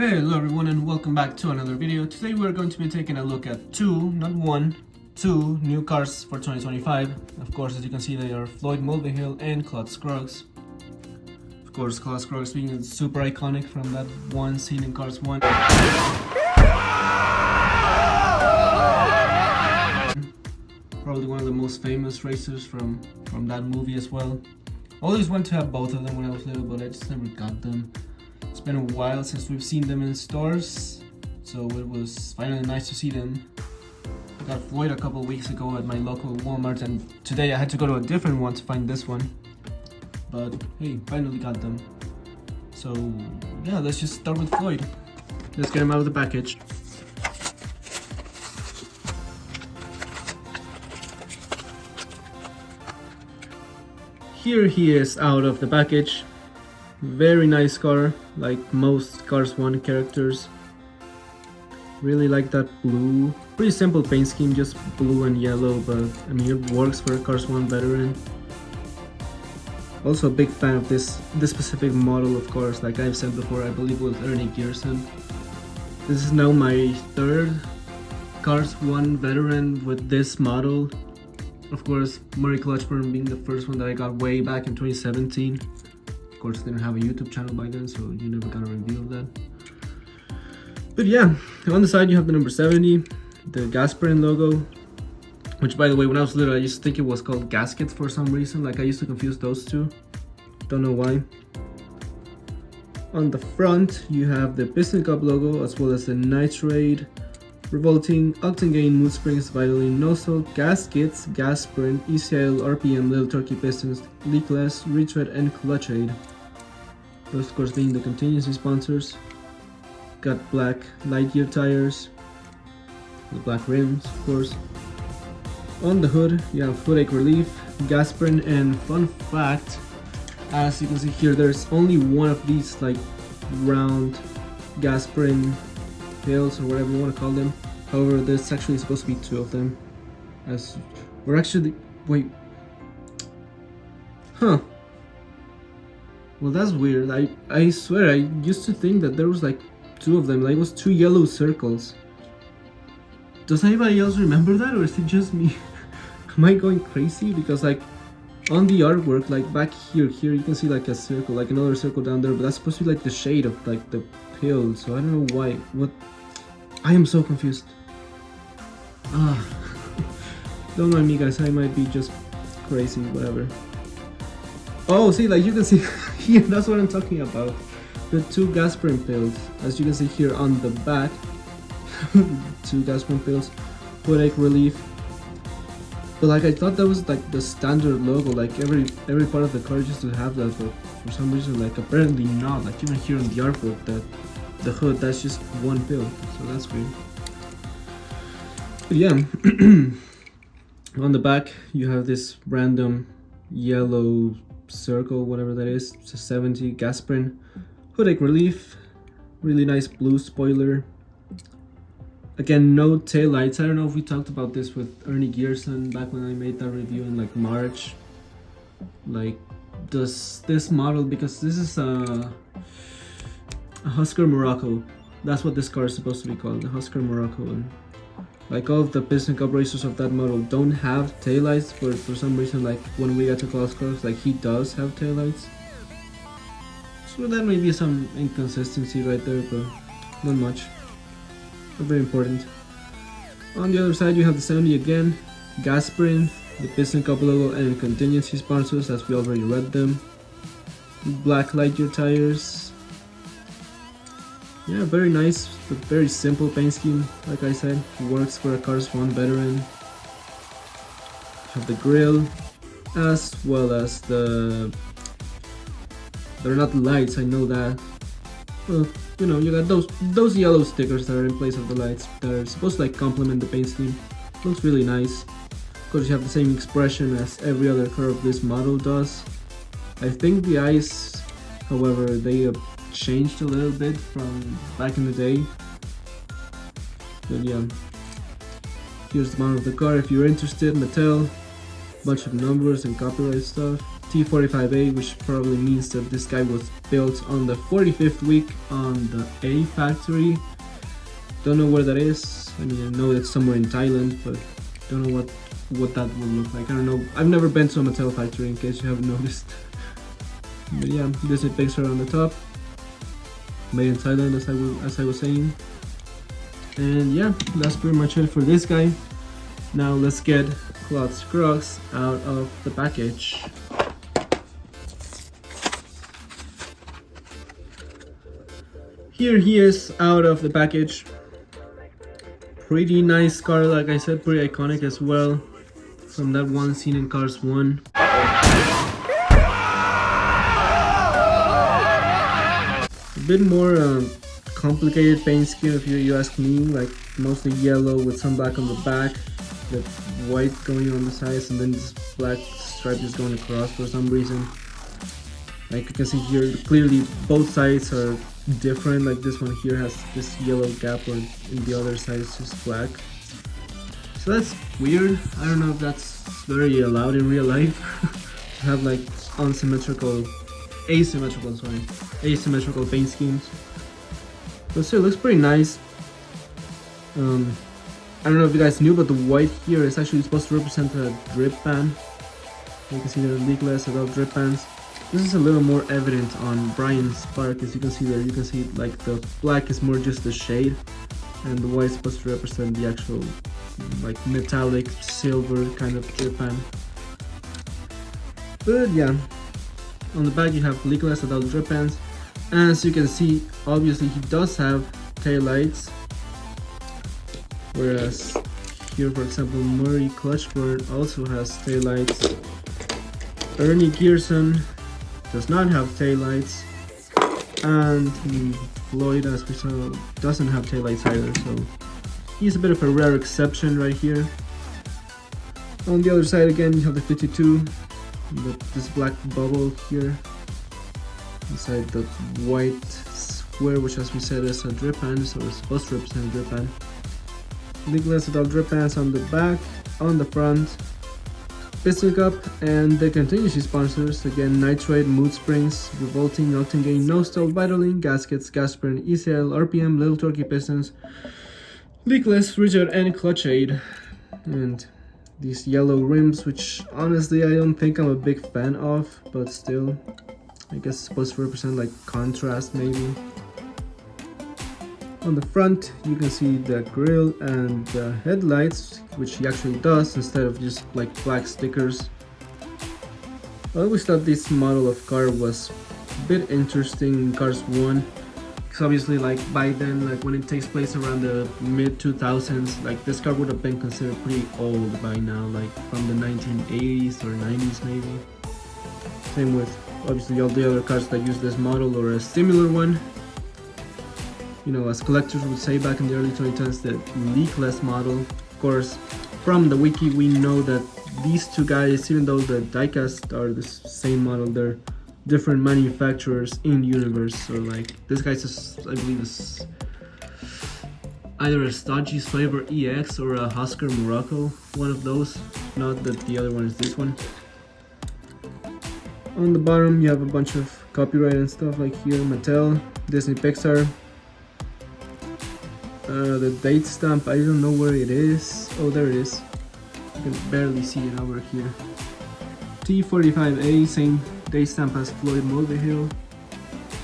Hello everyone and welcome back to another video. Today we're going to be taking a look at two new cars for 2025. Of course, as you can see, they are Floyd Mulvihill and Claude Scrugs. Of course, Claude Scrugs being super iconic from that one scene in Cars 1. Probably one of the most famous racers from that movie as well. Always wanted to have both of them when I was little, but I just never got them. It's been a while since we've seen them in stores, so it was finally nice to see them. I got Floyd a couple weeks ago at my local Walmart, and today I had to go to a different one to find this one. But hey, finally got them. So yeah, let's just start with Floyd. Let's get him out of the package. Here he is out of the package. Very nice car, like most Cars 1 characters. Really like that blue. Pretty simple paint scheme, just blue and yellow, but I mean it works for a Cars 1 veteran. Also a big fan of this specific model of course, like I've said before, I believe with Ernie Gearson. This is now my third Cars 1 veteran with this model. Of course, Murray Clutchburn being the first one that I got way back in 2017. Of course, I didn't have a YouTube channel by then, so you never got a review of that. But yeah, on the side you have the number 70, the Gasprin logo, which by the way, when I was little, I used to think it was called Gaskets for some reason. Like I used to confuse those two. Don't know why. On the front, you have the Piston Cup logo, as well as the Nitrate, Revolting, Octane Mood Springs, Vitaline, Nozzle, Gaskets, Gasprin, ECL, RPM, Little Turkey Pistons, Leakless, Retread, and Clutch Aid. Those of course being the contingency sponsors. Got black Lightyear tires, the black rims of course. On the hood you have hood ache relief, Gasprin, and fun fact, as you can see here, there's only one of these like round Gasprin pills or whatever you want to call them. However, there's actually supposed to be two of them. As we're actually well, that's weird. I swear I used to think that there was like two of them, like it was two yellow circles. Does anybody else remember that, or is it just me? Am I going crazy? Because like on the artwork, like back here you can see like a circle, like another circle down there, but that's supposed to be like the shade of like the pill, so I don't know why. What? I am so confused. Don't mind me guys, I might be just crazy, whatever. Oh, see, like you can see here, that's what I'm talking about. The two Gasprin pills, as you can see here on the back. Two Gasprin pills, hood ache relief. But like I thought that was like the standard logo, like every part of the car used to have that, but for some reason like apparently not. Like even here on the artwork, that the hood, that's just one pill, so that's weird. But yeah, on the back you have this random yellow circle, whatever that is. It's a 70 Gasprin, hood ache relief, really nice blue spoiler. Again, no tail lights. I don't know if we talked about this with Ernie Gearson back when I made that review in like March. Like, does this model, because this is a Husker Morocco. That's what this car is supposed to be called, the Husker Morocco. And like all of the Piston Cup racers of that model don't have taillights, but for some reason, like when we get to Claude Scrugs, like he does have taillights. So that may be some inconsistency right there, but not much. Not very important. On the other side you have the 70 again, Gasprin, the Piston Cup logo, and contingency sponsors as we already read them. Black Lightyear tires. Yeah, very nice, but very simple paint scheme, like I said. Works for a Cars 1 veteran. Have the grille, as well as they're not lights, I know that. Well, you know, you got those yellow stickers that are in place of the lights. They're supposed to like complement the paint scheme. Looks really nice. Of course, you have the same expression as every other car of this model does. I think the eyes, however, they changed a little bit from back in the day. But yeah, here's the model of the car if you're interested. Mattel, bunch of numbers and copyright stuff. T45A, which probably means that this guy was built on the 45th week on the A factory. Don't know where that is. I mean, I know it's somewhere in Thailand, but don't know what that would look like. I don't know. I've never been to a Mattel factory, in case you haven't noticed. But yeah, Disney Pixar on the top, made in Thailand, as I was saying. And yeah, that's pretty much it for this guy. Now let's get Claude Scrugs out of the package. Here he is out of the package. Pretty nice car, like I said, pretty iconic as well, from that one scene in Cars 1. A bit more complicated paint scheme if you ask me, like mostly yellow with some black on the back, the white going on the sides, and then this black stripe just going across for some reason. Like you can see here, clearly both sides are different. Like this one here has this yellow gap, or in the other side it's just black. So that's weird. I don't know if that's very allowed in real life to have like asymmetrical paint schemes. But still, it looks pretty nice. I don't know if you guys knew, but the white here is actually supposed to represent a drip pan. You can see the leakless adult drip pans. This is a little more evident on Brian's Spark, as you can see there. You can see like the black is more just the shade, and the white is supposed to represent the actual like metallic silver kind of drip pan. But yeah, on the back you have leakless adult drip pans. As you can see, obviously he does have tail lights, whereas here, for example, Murray Clutchburn also has tail lights. Ernie Gearson does not have taillights, and Floyd, as we saw, doesn't have taillights either, so he's a bit of a rare exception right here. On the other side again, you have the 52, this black bubble here, inside the white square, which as we said is a drip pan, so it's supposed to represent a drip pan. Leakless adult drip pans on the back, on the front, Piston Cup, and the contingency sponsors, again, Nitrate, Mood Springs, Revolting, Octane, No Stall, Vitaline, Gaskets, Gasper, ECL, RPM, Little Turkey Pistons, Leakless, Rigid, and Clutch Aid. And these yellow rims, which honestly I don't think I'm a big fan of, but still, I guess it's supposed to represent like contrast maybe. On the front you can see the grille and the headlights, which he actually does instead of just like black stickers. I always thought this model of car was a bit interesting in Cars 1, because obviously like by then, like when it takes place around the mid 2000s, like this car would have been considered pretty old by now, like from the 1980s or 90s maybe. Same with obviously all the other cars that use this model or a similar one. You know, as collectors would say back in the early 2010s, the leakless model. Of course, from the wiki we know that these two guys, even though the diecast are the same model, they're different manufacturers in universe. So like this guy's just, I believe, is either a Stodgy Flavor EX or a Husker Morocco, one of those. Not that the other one is this one. On the bottom you have a bunch of copyright and stuff, like here Mattel, Disney Pixar. The date stamp, I don't know where it is. Oh, there it is. You can barely see it over here. T45A, same date stamp as Floyd Mulvihill,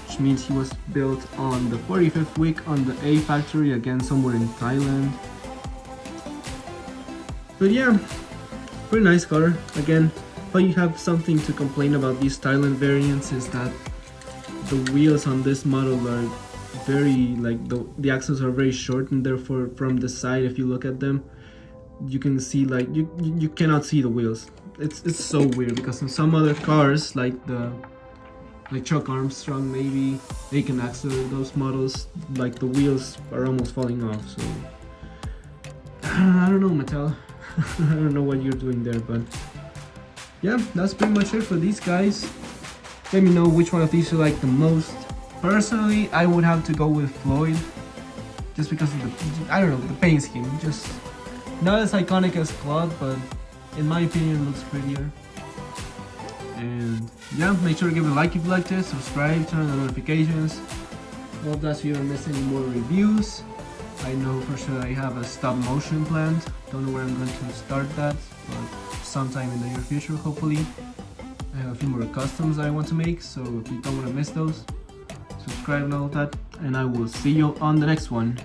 which means he was built on the 45th week on the A factory, again somewhere in Thailand. But yeah, pretty nice car. Again, if you have something to complain about these Thailand variants is that the wheels on this model are very, like the axles are very short, and therefore from the side if you look at them you can see like you cannot see the wheels. It's so weird, because in some other cars like Chuck Armstrong, maybe Aiken Axler, those models, like the wheels are almost falling off. So I don't know, Mattel. I don't know what you're doing there, but yeah, that's pretty much it for these guys. Let me know which one of these you like the most. Personally, I would have to go with Floyd, just because of the, I don't know, the paint scheme. Just not as iconic as Claude, but in my opinion, it looks prettier. And yeah, make sure to give it a like if you liked it, subscribe, turn on the notifications, all of that so you don't miss any more reviews. I know for sure I have a stop motion planned. Don't know where I'm going to start that, but sometime in the near future, hopefully. I have a few more customs I want to make, so if you don't want to miss those, subscribe and all that, and I will see you on the next one.